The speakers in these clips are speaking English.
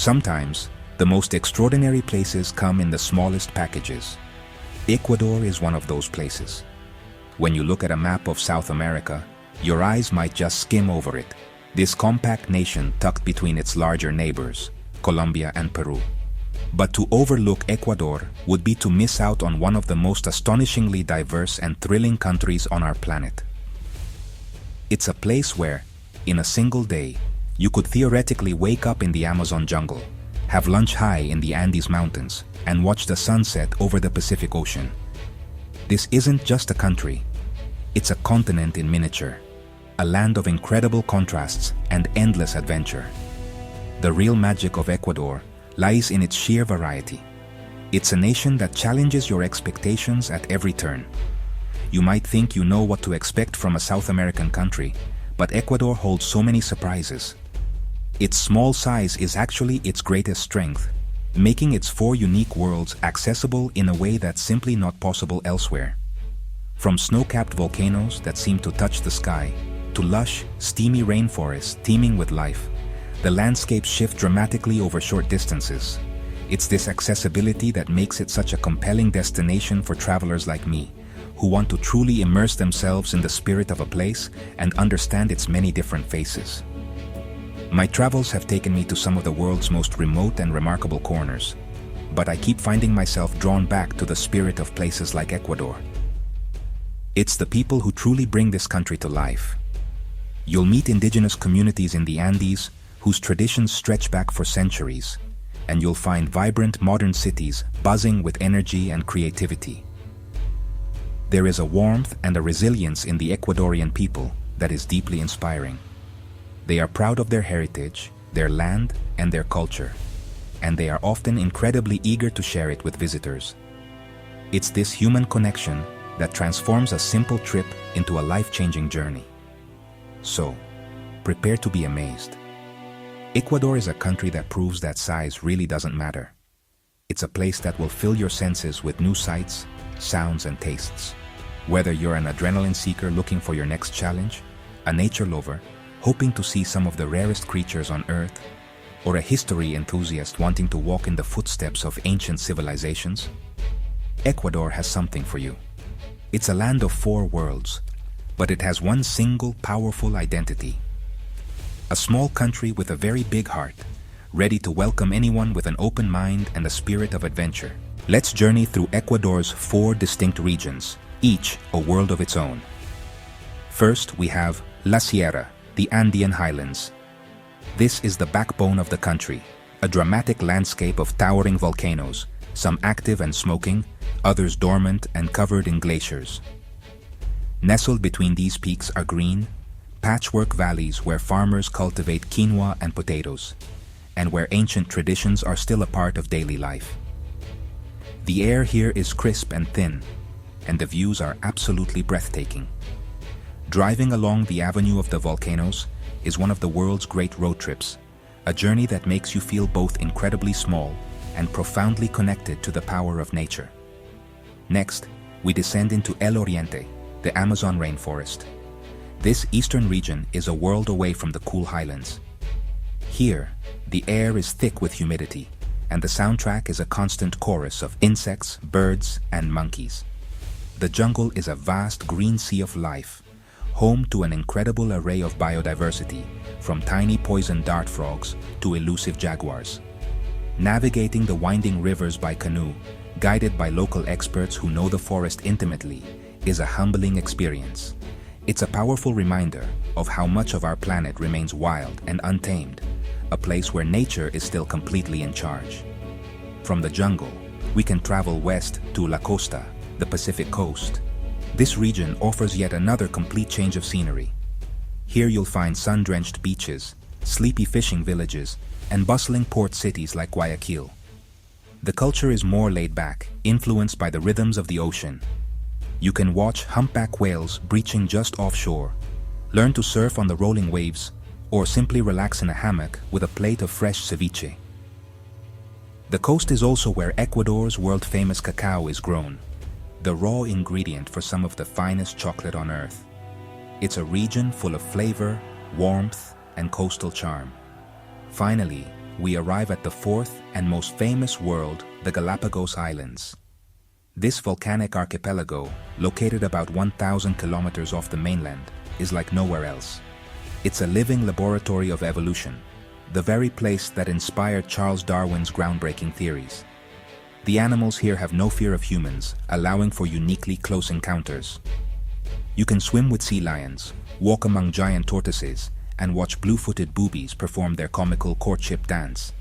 Sometimes, the most extraordinary places come in the smallest packages. Ecuador is one of those places. When you look at a map of South America, your eyes might just skim over it. This compact nation tucked between its larger neighbors, Colombia and Peru. But to overlook Ecuador would be to miss out on one of the most astonishingly diverse and thrilling countries on our planet. It's a place where, in a single day, you could theoretically wake up in the Amazon jungle, have lunch high in the Andes Mountains, and watch the sunset over the Pacific Ocean. This isn't just a country, it's a continent in miniature, a land of incredible contrasts and endless adventure. The real magic of Ecuador lies in its sheer variety. It's a nation that challenges your expectations at every turn. You might think you know what to expect from a South American country, but Ecuador holds so many surprises. Its small size is actually its greatest strength, making its four unique worlds accessible in a way that's simply not possible elsewhere. From snow-capped volcanoes that seem to touch the sky, to lush, steamy rainforests teeming with life, the landscapes shift dramatically over short distances. It's this accessibility that makes it such a compelling destination for travelers like me, who want to truly immerse themselves in the spirit of a place and understand its many different faces. My travels have taken me to some of the world's most remote and remarkable corners, but I keep finding myself drawn back to the spirit of places like Ecuador. It's the people who truly bring this country to life. You'll meet indigenous communities in the Andes whose traditions stretch back for centuries, and you'll find vibrant modern cities buzzing with energy and creativity. There is a warmth and a resilience in the Ecuadorian people that is deeply inspiring. They are proud of their heritage, their land, and their culture, and they are often incredibly eager to share it with visitors. It's this human connection that transforms a simple trip into a life-changing journey. So, prepare to be amazed. Ecuador is a country that proves that size really doesn't matter. It's a place that will fill your senses with new sights, sounds, and tastes. Whether you're an adrenaline seeker looking for your next challenge, a nature lover hoping to see some of the rarest creatures on Earth, or a history enthusiast wanting to walk in the footsteps of ancient civilizations, Ecuador has something for you. It's a land of four worlds, but it has one single powerful identity. A small country with a very big heart, ready to welcome anyone with an open mind and a spirit of adventure. Let's journey through Ecuador's four distinct regions, each a world of its own. First, we have La Sierra, the Andean highlands. This is the backbone of the country, a dramatic landscape of towering volcanoes, some active and smoking, others dormant and covered in glaciers. Nestled between these peaks are green, patchwork valleys where farmers cultivate quinoa and potatoes, and where ancient traditions are still a part of daily life. The air here is crisp and thin, and the views are absolutely breathtaking. Driving along the Avenue of the Volcanoes is one of the world's great road trips, a journey that makes you feel both incredibly small and profoundly connected to the power of nature. Next, we descend into El Oriente, the Amazon rainforest. This eastern region is a world away from the cool highlands. Here, the air is thick with humidity, and the soundtrack is a constant chorus of insects, birds, and monkeys. The jungle is a vast green sea of life, home to an incredible array of biodiversity, from tiny poison dart frogs to elusive jaguars. Navigating the winding rivers by canoe, guided by local experts who know the forest intimately, is a humbling experience. It's a powerful reminder of how much of our planet remains wild and untamed, a place where nature is still completely in charge. From the jungle, we can travel west to La Costa, the Pacific coast. This region offers yet another complete change of scenery. Here you'll find sun-drenched beaches, sleepy fishing villages, and bustling port cities like Guayaquil. The culture is more laid back, influenced by the rhythms of the ocean. You can watch humpback whales breaching just offshore, learn to surf on the rolling waves, or simply relax in a hammock with a plate of fresh ceviche. The coast is also where Ecuador's world-famous cacao is grown, the raw ingredient for some of the finest chocolate on earth. It's a region full of flavor, warmth, and coastal charm. Finally, we arrive at the fourth and most famous world, the Galapagos Islands. This volcanic archipelago, located about 1,000 kilometers off the mainland, is like nowhere else. It's a living laboratory of evolution, the very place that inspired Charles Darwin's groundbreaking theories. The animals here have no fear of humans, allowing for uniquely close encounters. You can swim with sea lions, walk among giant tortoises, and watch blue-footed boobies perform their comical courtship dance.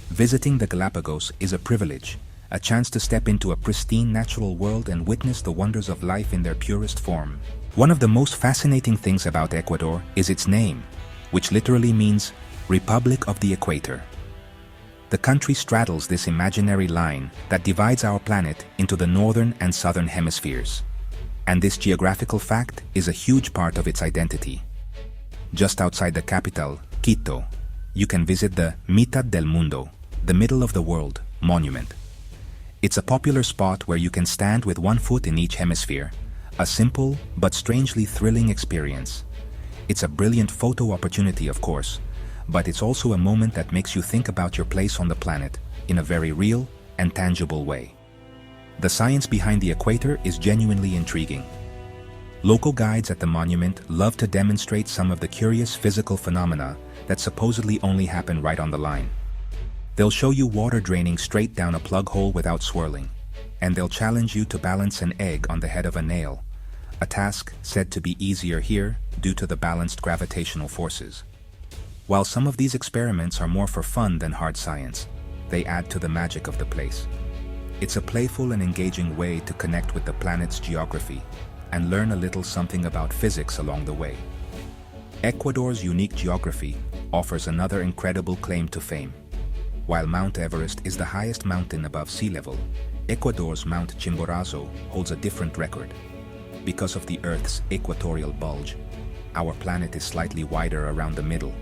Visiting the Galapagos is a privilege, a chance to step into a pristine natural world and witness the wonders of life in their purest form. One of the most fascinating things about Ecuador is its name, which literally means Republic of the Equator. The country straddles this imaginary line that divides our planet into the northern and southern hemispheres. And this geographical fact is a huge part of its identity. Just outside the capital, Quito, you can visit the Mitad del Mundo, the middle of the world, monument. It's a popular spot where you can stand with one foot in each hemisphere, a simple but strangely thrilling experience. It's a brilliant photo opportunity, of course, but it's also a moment that makes you think about your place on the planet in a very real and tangible way. The science behind the equator is genuinely intriguing. Local guides at the monument love to demonstrate some of the curious physical phenomena that supposedly only happen right on the line. They'll show you water draining straight down a plug hole without swirling, and they'll challenge you to balance an egg on the head of a nail, a task said to be easier here due to the balanced gravitational forces. While some of these experiments are more for fun than hard science, they add to the magic of the place. It's a playful and engaging way to connect with the planet's geography and learn a little something about physics along the way. Ecuador's unique geography offers another incredible claim to fame. While Mount Everest is the highest mountain above sea level, Ecuador's Mount Chimborazo holds a different record. Because of the Earth's equatorial bulge, our planet is slightly wider around the middle.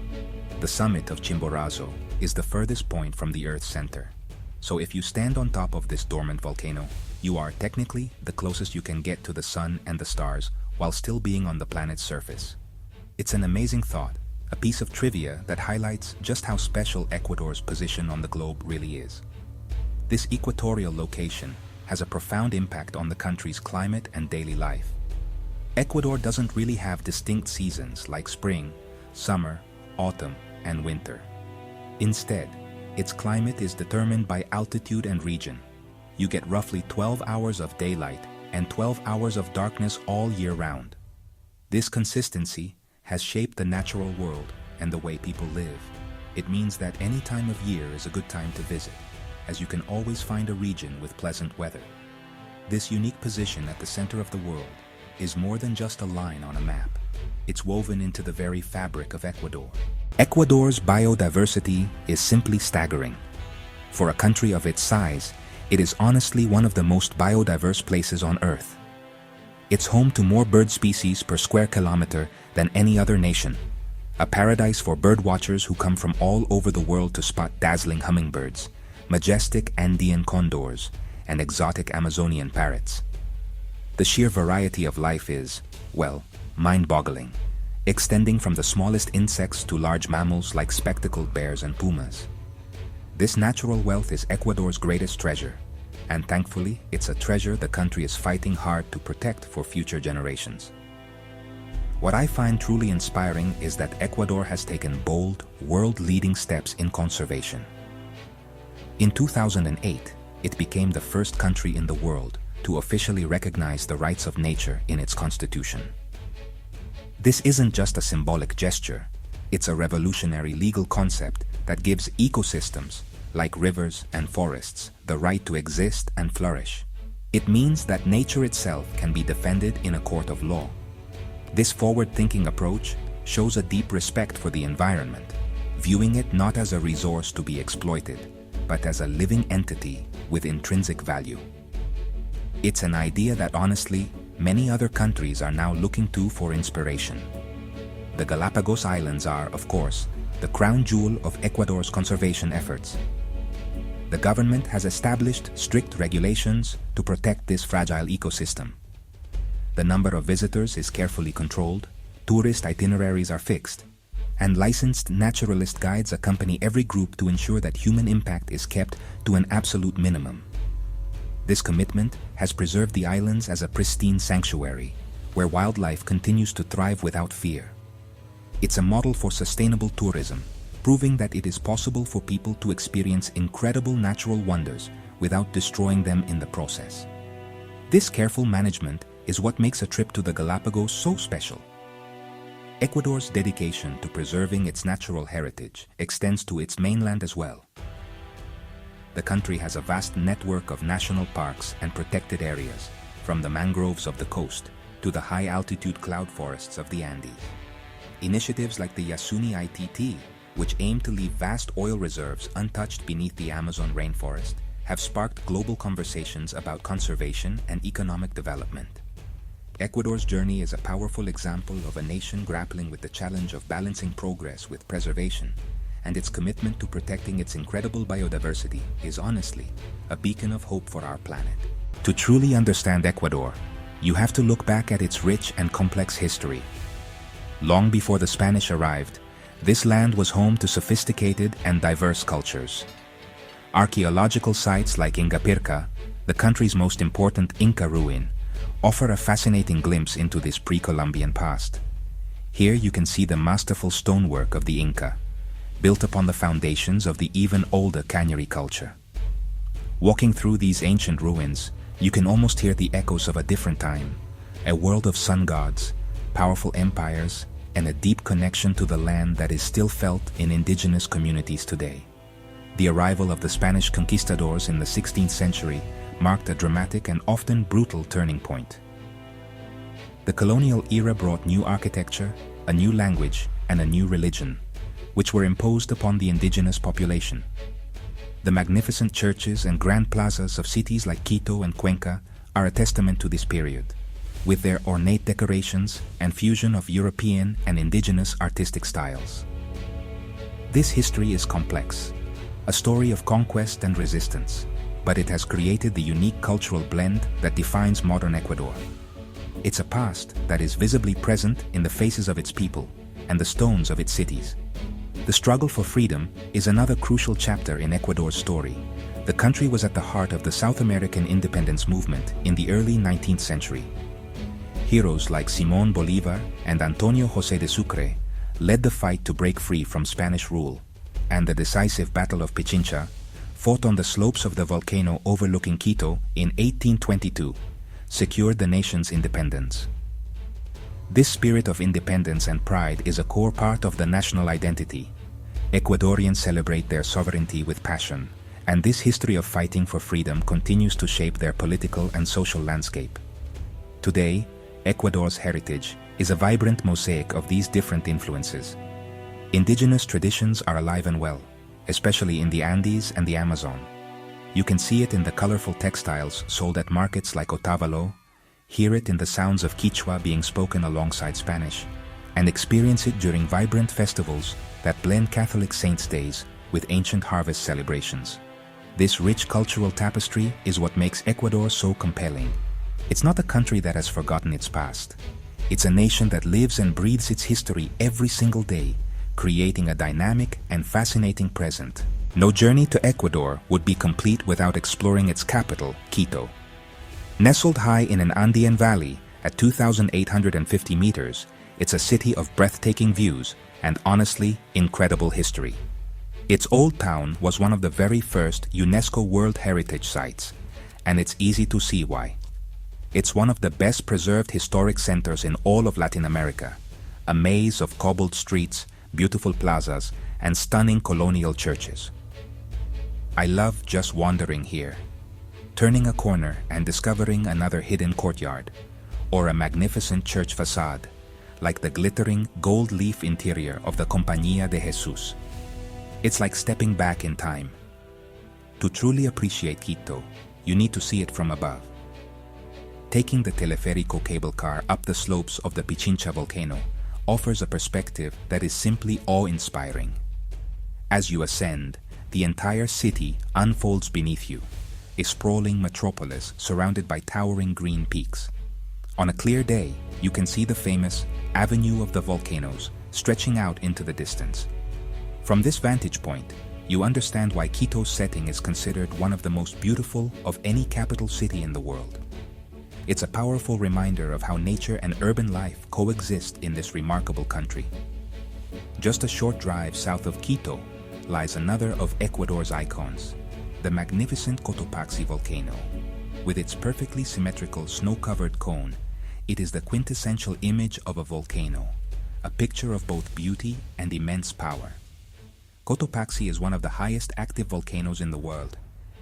The summit of Chimborazo is the furthest point from the Earth's center. So if you stand on top of this dormant volcano, you are technically the closest you can get to the sun and the stars while still being on the planet's surface. It's an amazing thought, a piece of trivia that highlights just how special Ecuador's position on the globe really is. This equatorial location has a profound impact on the country's climate and daily life. Ecuador doesn't really have distinct seasons like spring, summer, autumn, and winter. Instead, its climate is determined by altitude and region. You get roughly 12 hours of daylight and 12 hours of darkness all year round. This consistency has shaped the natural world and the way people live. It means that any time of year is a good time to visit, as you can always find a region with pleasant weather. This unique position at the center of the world is more than just a line on a map. It's woven into the very fabric of Ecuador. Ecuador's biodiversity is simply staggering. For a country of its size, it is honestly one of the most biodiverse places on Earth. It's home to more bird species per square kilometer than any other nation, a paradise for birdwatchers who come from all over the world to spot dazzling hummingbirds, majestic Andean condors, and exotic Amazonian parrots. The sheer variety of life is, well, mind-boggling, extending from the smallest insects to large mammals like spectacled bears and pumas. This natural wealth is Ecuador's greatest treasure, and thankfully, it's a treasure the country is fighting hard to protect for future generations. What I find truly inspiring is that Ecuador has taken bold, world-leading steps in conservation. In 2008, it became the first country in the world to officially recognize the rights of nature in its constitution. This isn't just a symbolic gesture, it's a revolutionary legal concept that gives ecosystems, like rivers and forests, the right to exist and flourish. It means that nature itself can be defended in a court of law. This forward-thinking approach shows a deep respect for the environment, viewing it not as a resource to be exploited, but as a living entity with intrinsic value. It's an idea that honestly, many other countries are now looking to for inspiration. The Galapagos Islands are, of course, the crown jewel of Ecuador's conservation efforts. The government has established strict regulations to protect this fragile ecosystem. The number of visitors is carefully controlled, tourist itineraries are fixed, and licensed naturalist guides accompany every group to ensure that human impact is kept to an absolute minimum. This commitment has preserved the islands as a pristine sanctuary, where wildlife continues to thrive without fear. It's a model for sustainable tourism, proving that it is possible for people to experience incredible natural wonders without destroying them in the process. This careful management is what makes a trip to the Galapagos so special. Ecuador's dedication to preserving its natural heritage extends to its mainland as well. The country has a vast network of national parks and protected areas, from the mangroves of the coast to the high-altitude cloud forests of the Andes. Initiatives like the Yasuni ITT, which aim to leave vast oil reserves untouched beneath the Amazon rainforest, have sparked global conversations about conservation and economic development. Ecuador's journey is a powerful example of a nation grappling with the challenge of balancing progress with preservation, and its commitment to protecting its incredible biodiversity is honestly a beacon of hope for our planet. To truly understand Ecuador, you have to look back at its rich and complex history. Long before the Spanish arrived, this land was home to sophisticated and diverse cultures. Archaeological sites like Ingapirca, the country's most important Inca ruin, offer a fascinating glimpse into this pre-Columbian past. Here you can see the masterful stonework of the Inca, built upon the foundations of the even older Cañari culture. Walking through these ancient ruins, you can almost hear the echoes of a different time, a world of sun gods, powerful empires, and a deep connection to the land that is still felt in indigenous communities today. The arrival of the Spanish conquistadors in the 16th century marked a dramatic and often brutal turning point. The colonial era brought new architecture, a new language, and a new religion, which were imposed upon the indigenous population. The magnificent churches and grand plazas of cities like Quito and Cuenca are a testament to this period, with their ornate decorations and fusion of European and indigenous artistic styles. This history is complex, a story of conquest and resistance, but it has created the unique cultural blend that defines modern Ecuador. It's a past that is visibly present in the faces of its people and the stones of its cities. The struggle for freedom is another crucial chapter in Ecuador's story. The country was at the heart of the South American independence movement in the early 19th century. Heroes like Simón Bolívar and Antonio José de Sucre led the fight to break free from Spanish rule, and the decisive Battle of Pichincha, fought on the slopes of the volcano overlooking Quito in 1822, secured the nation's independence. This spirit of independence and pride is a core part of the national identity. Ecuadorians celebrate their sovereignty with passion, and this history of fighting for freedom continues to shape their political and social landscape. Today, Ecuador's heritage is a vibrant mosaic of these different influences. Indigenous traditions are alive and well, especially in the Andes and the Amazon. You can see it in the colorful textiles sold at markets like Otavalo, hear it in the sounds of Quechua being spoken alongside Spanish, and experience it during vibrant festivals that blend Catholic saints' days with ancient harvest celebrations. This rich cultural tapestry is what makes Ecuador so compelling. It's not a country that has forgotten its past. It's a nation that lives and breathes its history every single day, creating a dynamic and fascinating present. No journey to Ecuador would be complete without exploring its capital, Quito. Nestled high in an Andean valley at 2,850 meters, it's a city of breathtaking views and honestly incredible history. Its old town was one of the very first UNESCO World Heritage Sites, and it's easy to see why. It's one of the best preserved historic centers in all of Latin America, a maze of cobbled streets, beautiful plazas, and stunning colonial churches. I love just wandering here, turning a corner and discovering another hidden courtyard, or a magnificent church facade, like the glittering gold leaf interior of the Compañía de Jesús. It's like stepping back in time. To truly appreciate Quito, you need to see it from above. Taking the teleférico cable car up the slopes of the Pichincha volcano offers a perspective that is simply awe-inspiring. As you ascend, the entire city unfolds beneath you, a sprawling metropolis surrounded by towering green peaks. On a clear day, you can see the famous Avenue of the Volcanoes stretching out into the distance. From this vantage point, you understand why Quito's setting is considered one of the most beautiful of any capital city in the world. It's a powerful reminder of how nature and urban life coexist in this remarkable country. Just a short drive south of Quito lies another of Ecuador's icons, the magnificent Cotopaxi volcano. With its perfectly symmetrical snow-covered cone, it is the quintessential image of a volcano, a picture of both beauty and immense power. Cotopaxi is one of the highest active volcanoes in the world,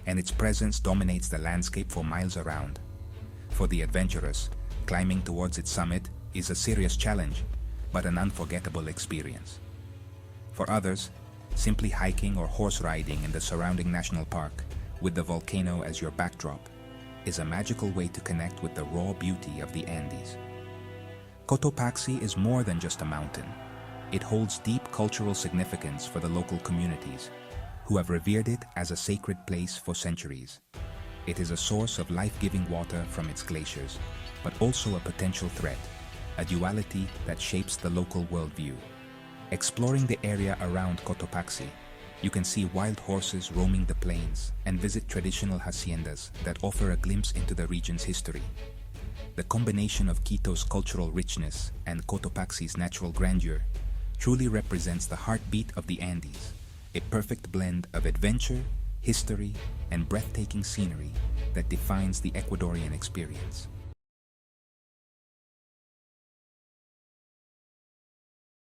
and its presence dominates the landscape for miles around. For the adventurous, climbing towards its summit is a serious challenge, but an unforgettable experience. For others, simply hiking or horse riding in the surrounding national park, with the volcano as your backdrop, is a magical way to connect with the raw beauty of the Andes. Cotopaxi is more than just a mountain. It holds deep cultural significance for the local communities, who have revered it as a sacred place for centuries. It is a source of life-giving water from its glaciers, but also a potential threat, a duality that shapes the local worldview. Exploring the area around Cotopaxi, you can see wild horses roaming the plains and visit traditional haciendas that offer a glimpse into the region's history. The combination of Quito's cultural richness and Cotopaxi's natural grandeur truly represents the heartbeat of the Andes, a perfect blend of adventure, history, and breathtaking scenery that defines the Ecuadorian experience.